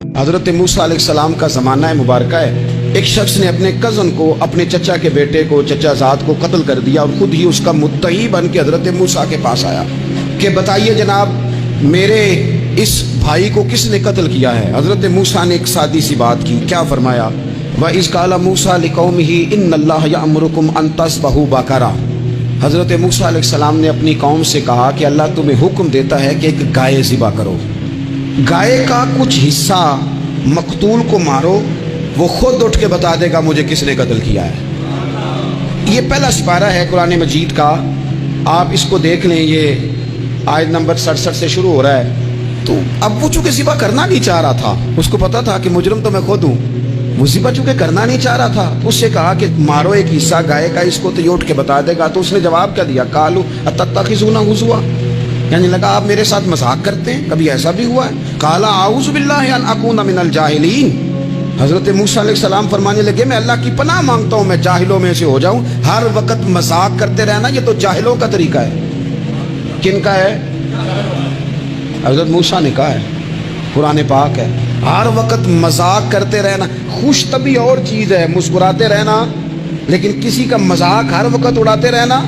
حضرت موسیٰ علیہ السلام کا زمانہ مبارکہ ہے، ایک شخص نے اپنے کزن کو، اپنے چچا کے بیٹے کو، چچا زاد کو قتل کر دیا اور خود ہی اس کا مدعی بن کے حضرت موسیٰ کے پاس آیا کہ بتائیے جناب میرے اس بھائی کو کس نے قتل کیا ہے؟ حضرت موسیٰ نے ایک سادی سی بات کی، کیا فرمایا؟ وَإِذْ قَالَ مُوسَىٰ لِقَوْمِهِ إِنَّ اللَّهَ يَأْمُرُكُمْ أَن تَذْبَحُوا بَقَرَةً۔ حضرت موسیٰ علیہ السلام نے اپنی قوم سے کہا کہ اللہ تمہیں حکم دیتا ہے کہ ایک گائے ذبح کرو، گائے کا کچھ حصہ مقتول کو مارو، وہ خود اٹھ کے بتا دے گا مجھے کس نے قتل کیا ہے۔ یہ پہلا سپارہ ہے قرآن مجید کا، آپ اس کو دیکھ لیں، یہ آیت نمبر 67 سے شروع ہو رہا ہے۔ تو اب وہ چونکہ ذبح کرنا نہیں چاہ رہا تھا، اس کو پتا تھا کہ مجرم تو میں خود ہوں، وہ ذبح چونکہ کرنا نہیں چاہ رہا تھا، اس سے کہا کہ مارو ایک حصہ گائے کا، اس کو تو یہ اٹھ کے بتا دے گا۔ تو اس نے جواب کیا دیا؟ قالوا اتتخذون ہزوا، یعنی لگا آپ میرے ساتھ مذاق کرتے ہیں، کبھی ایسا بھی ہوا ہے؟ قال اعوذ باللہ ان اکون من الجاہلین۔ حضرت موسیٰ علیہ السلام فرمانے لگے میں اللہ کی پناہ مانگتا ہوں میں جاہلوں میں سے ہو جاؤں۔ ہر وقت مذاق کرتے رہنا یہ تو جاہلوں کا طریقہ ہے۔ کن کا ہے؟ حضرت موسیٰ نے کہا ہے، قرآن پاک ہے، ہر وقت مذاق کرتے رہنا۔ خوش طبعی اور چیز ہے، مسکراتے رہنا، لیکن کسی کا مذاق ہر وقت اڑاتے رہنا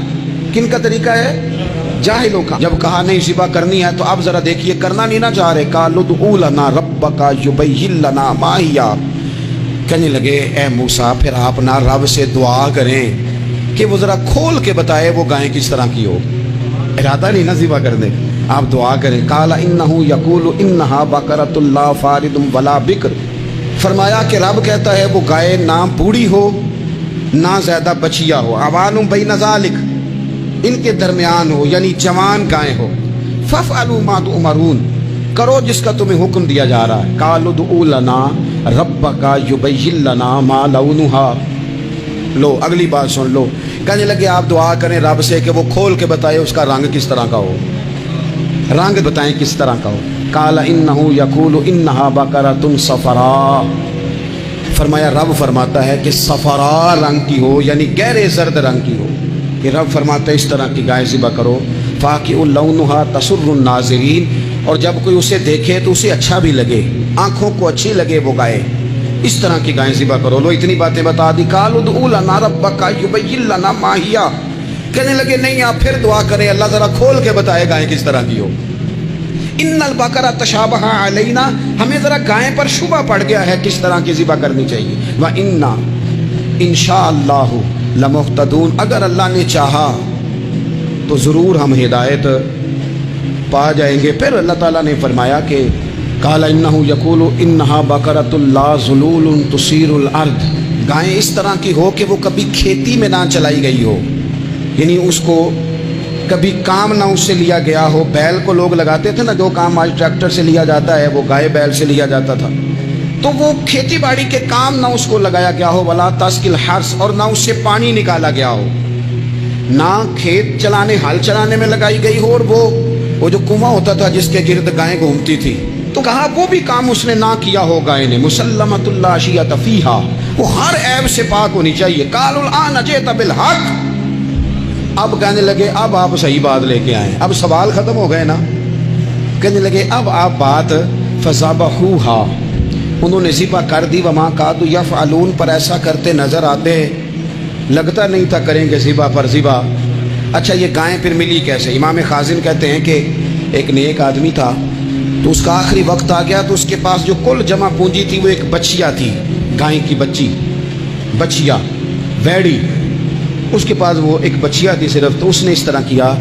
کن کا طریقہ ہے؟ جاہلوں کا۔ جب کہا نہیں ذبح کرنی ہے تو اب ذرا دیکھیے کرنا نہیں نہ چاہ رہے، قالوا ادع لنا ربک یبین لنا ما ہی، کہنے لگے اے موسیٰ پھر آپ نہ رب سے دعا کریں کہ وہ ذرا کھول کے بتائے وہ گائیں کس طرح کی ہو، ارادہ نہیں نہ ذبح کرنے، آپ دعا کریں۔ قال انہ یقول انہا بقرۃ لا فارض ولا بکر، فرمایا کہ رب کہتا ہے وہ گائے نہ بوڑھی ہو نہ زیادہ بچیا ہو، عوان بین ذالک، ان کے درمیان ہو، یعنی جوان گائے ہو۔ فَافْعَلُوا مَا تُؤْمَرُونَ، کرو جس کا تمہیں حکم دیا جا رہا ہے۔ قَالُوا ادْعُ لَنَا رَبَّكَ يُبَيِّن لَنَا مَا لَوْنُهَا، لو اگلی بات سن لو، کہنے لگے آپ دعا کریں رب سے کہ وہ کھول کے بتائے اس کا رنگ کس طرح کا ہو، رنگ بتائیں کس طرح کا ہو۔ قَالَ إِنَّهُ يَقُولُ إِنَّهَا بَقَرَةٌ صَفْرَاء، فرمایا رب فرماتا ہے کہ صفراء رنگ کی ہو، یعنی گہرے زرد رنگ کی ہو۔ کہ رب فرماتا ہے اس طرح کی گائے ذبح کرو، فاقع لونها تسر الناظرین، اور جب کوئی اسے دیکھے تو اسے اچھا بھی لگے، آنکھوں کو اچھی لگے وہ گائے، اس طرح کی گائیں ذبح کرو۔ لو اتنی باتیں بتا دی۔ قالوا ادع لنا ربک یبین لنا ما ہی، کہنے لگے نہیں آپ پھر دعا کریں اللہ ذرا کھول کے بتائے گائیں کس طرح کی ہو۔ ان البقرہ تشابہ علینا، ہمیں ذرا گائیں پر شبہ پڑ گیا ہے کس طرح کی ذبح کرنی چاہیے۔ وَإِنَّا انشاءاللہ لمہتدون، اگر اللہ نے چاہا تو ضرور ہم ہدایت پا جائیں گے۔ پھر اللہ تعالیٰ نے فرمایا کہ قال انہ یقول انہا بقرۃ لا ذلول تثیر الارض، گائیں اس طرح کی ہو کہ وہ کبھی کھیتی میں نہ چلائی گئی ہو، یعنی اس کو کبھی کام نہ اس سے لیا گیا ہو۔ بیل کو لوگ لگاتے تھے نا، جو کام آج ٹریکٹر سے لیا جاتا ہے وہ گائے بیل سے لیا جاتا تھا، تو وہ کھیتی باڑی کے کام نہ اس کو لگایا گیا ہو، ولا تسقی الحرث، اور نہ اس سے پانی نکالا گیا ہو، نہ کھیت چلانے ہل چلانے میں لگائی گئی ہو، اور وہ جو کنواں ہوتا تھا جس کے گرد گائیں گھومتی تھی، تو کہا وہ بھی کام اس نے نہ کیا ہو گائے نے۔ مسلمۃ لا شیۃ فیہا، وہ ہر عیب سے پاک ہونی چاہیے۔ قالوا الآن جئت بالحق، اب کہنے لگے اب آپ صحیح بات لے کے آئیں، اب سوال ختم ہو گئے نا، کہنے لگے اب آپ بات فذبحوہا، انہوں نے ذبح کر دی۔ وما کادوا یفعلون، پر ایسا کرتے نظر آتے، لگتا نہیں تھا کریں گے ذبح پر ذبح۔ اچھا یہ گائیں پھر ملی کیسے؟ امام خازن کہتے ہیں کہ ایک نیک آدمی تھا، تو اس کا آخری وقت آ گیا، تو اس کے پاس جو کل جمع پونجی تھی وہ ایک بچیا تھی، گائیں کی بچی، بچیا ویڑی، اس کے پاس وہ ایک بچیا تھی صرف۔ تو اس نے اس طرح کیا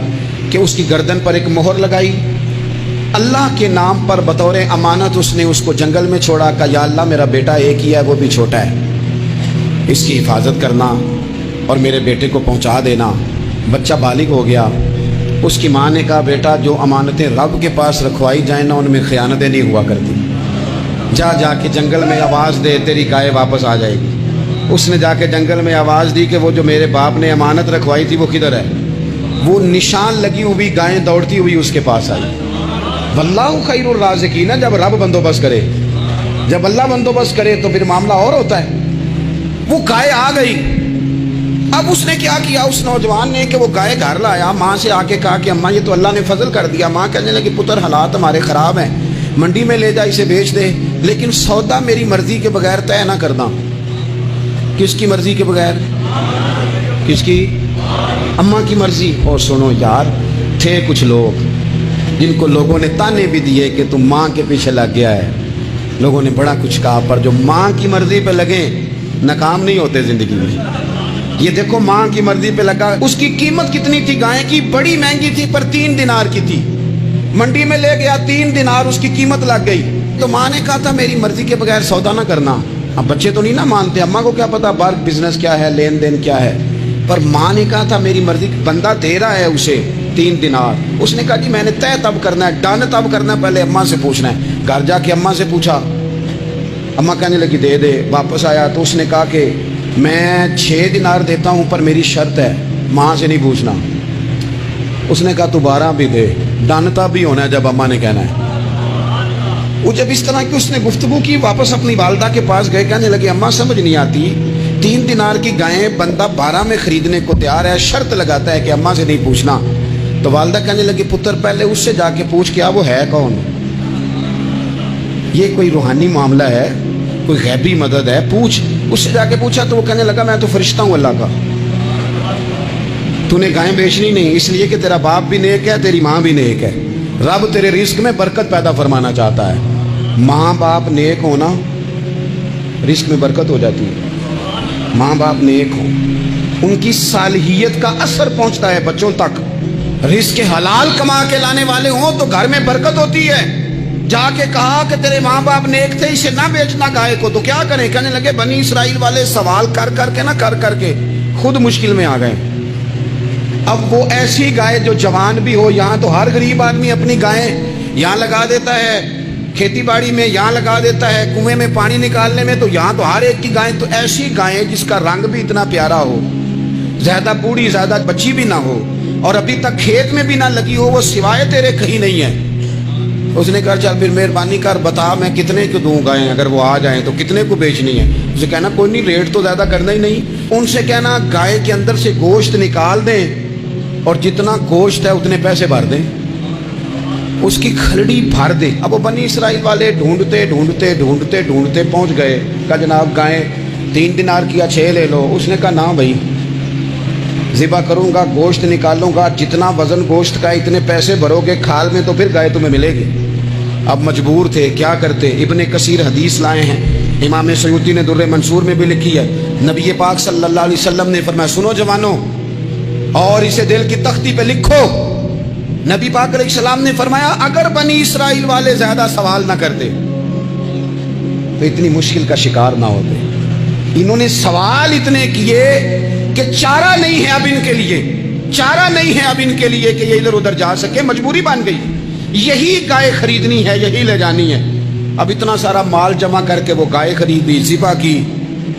کہ اس کی گردن پر ایک مہر لگائی، اللہ کے نام پر بطور امانت اس نے اس کو جنگل میں چھوڑا، کہا یا اللہ میرا بیٹا ایک ہی ہے وہ بھی چھوٹا ہے، اس کی حفاظت کرنا اور میرے بیٹے کو پہنچا دینا۔ بچہ بالغ ہو گیا، اس کی ماں نے کہا بیٹا جو امانتیں رب کے پاس رکھوائی جائیں نا ان میں خیانتیں نہیں ہوا کرتی، جا کے جنگل میں آواز دے تیری گائے واپس آ جائے گی۔ اس نے جا کے جنگل میں آواز دی کہ وہ جو میرے باپ نے امانت رکھوائی تھی وہ کدھر ہے؟ وہ نشان لگی ہوئی گائیں دوڑتی ہوئی اس کے پاس آئی۔ واللہ خیر الرازقین، جب رب بندوبست کرے، جب اللہ بندوبست کرے تو پھر معاملہ اور ہوتا ہے۔ وہ گائے آ گئی، اب اس نے کیا کیا اس نوجوان نے کہ وہ گائے گھر لایا، ماں سے آ کے کہا کہ اماں یہ تو اللہ نے فضل کر دیا۔ ماں کہنے لگی پتر حالات ہمارے خراب ہیں، منڈی میں لے جا اسے بیچ دے، لیکن سودا میری مرضی کے بغیر طے نہ کرنا. کس کی مرضی کے بغیر؟ کس کی؟ اماں کی مرضی. اور سنو یار، تھے کچھ لوگ جن کو لوگوں نے تانے بھی دیے کہ تم ماں کے پیچھے لگ گیا ہے. لوگوں نے بڑا کچھ کہا، پر جو ماں کی مرضی پہ لگیں ناکام نہیں ہوتے زندگی میں. یہ دیکھو ماں کی مرضی پہ لگا. اس کی قیمت کتنی تھی گائے کی؟ بڑی مہنگی تھی، پر 3 دینار کی تھی. منڈی میں لے گیا، 3 دینار اس کی قیمت لگ گئی. تو ماں نے کہا تھا میری مرضی کے بغیر سودا نہ کرنا. اب بچے تو نہیں نہ مانتے، اماں کو کیا پتا بار بزنس کیا ہے، لین دین کیا ہے. پر ماں نے کہا تھا میری مرضی. بندہ دے رہا ہے اسے 3 دینار. اس نے کہا جی میں نے طے تب کرنا ہے، ڈن تب کرنا ہے، پہلے اماں سے پوچھنا ہے. گھر جا کے اماں سے پوچھا، اماں کہنے لگی دے دے. واپس آیا تو اس نے کہا کہ میں 6 دینار دیتا ہوں، پر میری شرط ہے ماں سے نہیں پوچھنا. اس نے کہا تو 12 بھی دے. ڈن تب بھی ہونا ہے جب اماں نے کہنا ہے. وہ جب اس طرح کی اس نے گفتگو کی، واپس اپنی والدہ کے پاس گئے. کہنے لگے اماں سمجھ نہیں آتی، 3 دینار کی گائیں بندہ 12 میں خریدنے کو تیار ہے، شرط لگاتا ہے کہ اماں سے نہیں پوچھنا. تو والدہ کہنے لگی پتر پہلے اس سے جا کے پوچھ کیا وہ ہے کون. یہ کوئی روحانی معاملہ ہے، کوئی غیبی مدد ہے، پوچھ. اس سے جا کے پوچھا تو وہ کہنے لگا میں تو فرشتہ ہوں اللہ کا. تو نے گائیں بیچنی نہیں، اس لیے کہ تیرا باپ بھی نیک ہے، تیری ماں بھی نیک ہے. رب تیرے رزق میں برکت پیدا فرمانا چاہتا ہے. ماں باپ نیک ہونا، رزق میں برکت ہو جاتی ہے. ماں باپ نیک ہو، ان کی صالحیت کا اثر پہنچتا ہے بچوں تک. رزق حلال کما کے لانے والے ہوں تو گھر میں برکت ہوتی ہے. جا کے کہا کہ تیرے ماں باپ نیک تھے، اسے نہ بیچنا گائے کو، تو کیا کریں؟ کہنے لگے بنی اسرائیل والے سوال کر کر کے کر کے خود مشکل میں آ گئے. اب وہ ایسی گائے جو جوان بھی ہو، یہاں تو ہر غریب آدمی اپنی گائیں یہاں لگا دیتا ہے، کھیتی باڑی میں یہاں لگا دیتا ہے، کنویں میں پانی نکالنے میں، تو یہاں تو ہر ایک کی گائیں. تو ایسی گائیں جس کا رنگ بھی اتنا پیارا ہو، زیادہ بوڑھی زیادہ بچی بھی نہ ہو، اور ابھی تک کھیت میں بھی نہ لگی ہو، وہ سوائے تیرے کہیں نہیں ہے. اس نے کہا چل پھر مہربانی کر بتا میں کتنے کو دوں گائیں، اگر وہ آ جائیں تو کتنے کو بیچنی ہے. اسے کہنا کوئی نہیں، ریٹ تو زیادہ کرنا ہی نہیں. ان سے کہنا گائے کے اندر سے گوشت نکال دیں اور جتنا گوشت ہے اتنے پیسے بھر دیں، اس کی کھلڑی بھر دیں. اب وہ بنی اسرائیل والے ڈھونڈتے ڈھونڈتے ڈھونڈتے ڈھونڈتے پہنچ گئے. کہا جناب گائیں 3 دینار کی 6 لے لو. اس نے کہا نہ بھائی، ذبح کروں گا، گوشت نکالوں گا، جتنا وزن گوشت کا اتنے پیسے بھرو گے کھال میں تو پھر گائے تمہیں ملے گی. اب مجبور تھے، کیا کرتے؟ ابن کثیر حدیث لائے ہیں، امام سیوطی نے در منصور میں بھی لکھی ہے. نبی پاک صلی اللہ علیہ وسلم نے فرمایا سنو جوانوں، اور اسے دل کی تختی پہ لکھو. نبی پاک علیہ السلام نے فرمایا اگر بنی اسرائیل والے زیادہ سوال نہ کرتے تو اتنی مشکل کا شکار نہ ہوتے. انہوں نے سوال اتنے کیے کہ چارہ نہیں ہے اب ان کے لیے، چارہ نہیں ہے اب ان کے لیے کہ یہ ادھر ادھر جا سکے. مجبوری بن گئی، یہی گائے خریدنی ہے، یہی لے جانی ہے. اب اتنا سارا مال جمع کر کے وہ گائے خریدی، ذبح کی.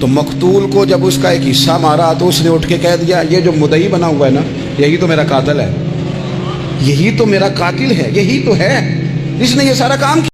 تو مقتول کو جب اس کا ایک حصہ مارا تو اس نے اٹھ کے کہہ دیا یہ جو مدعی بنا ہوا ہے نا، یہی تو میرا قاتل ہے، یہی تو میرا قاتل ہے، یہی تو ہے جس نے یہ سارا کام کیا.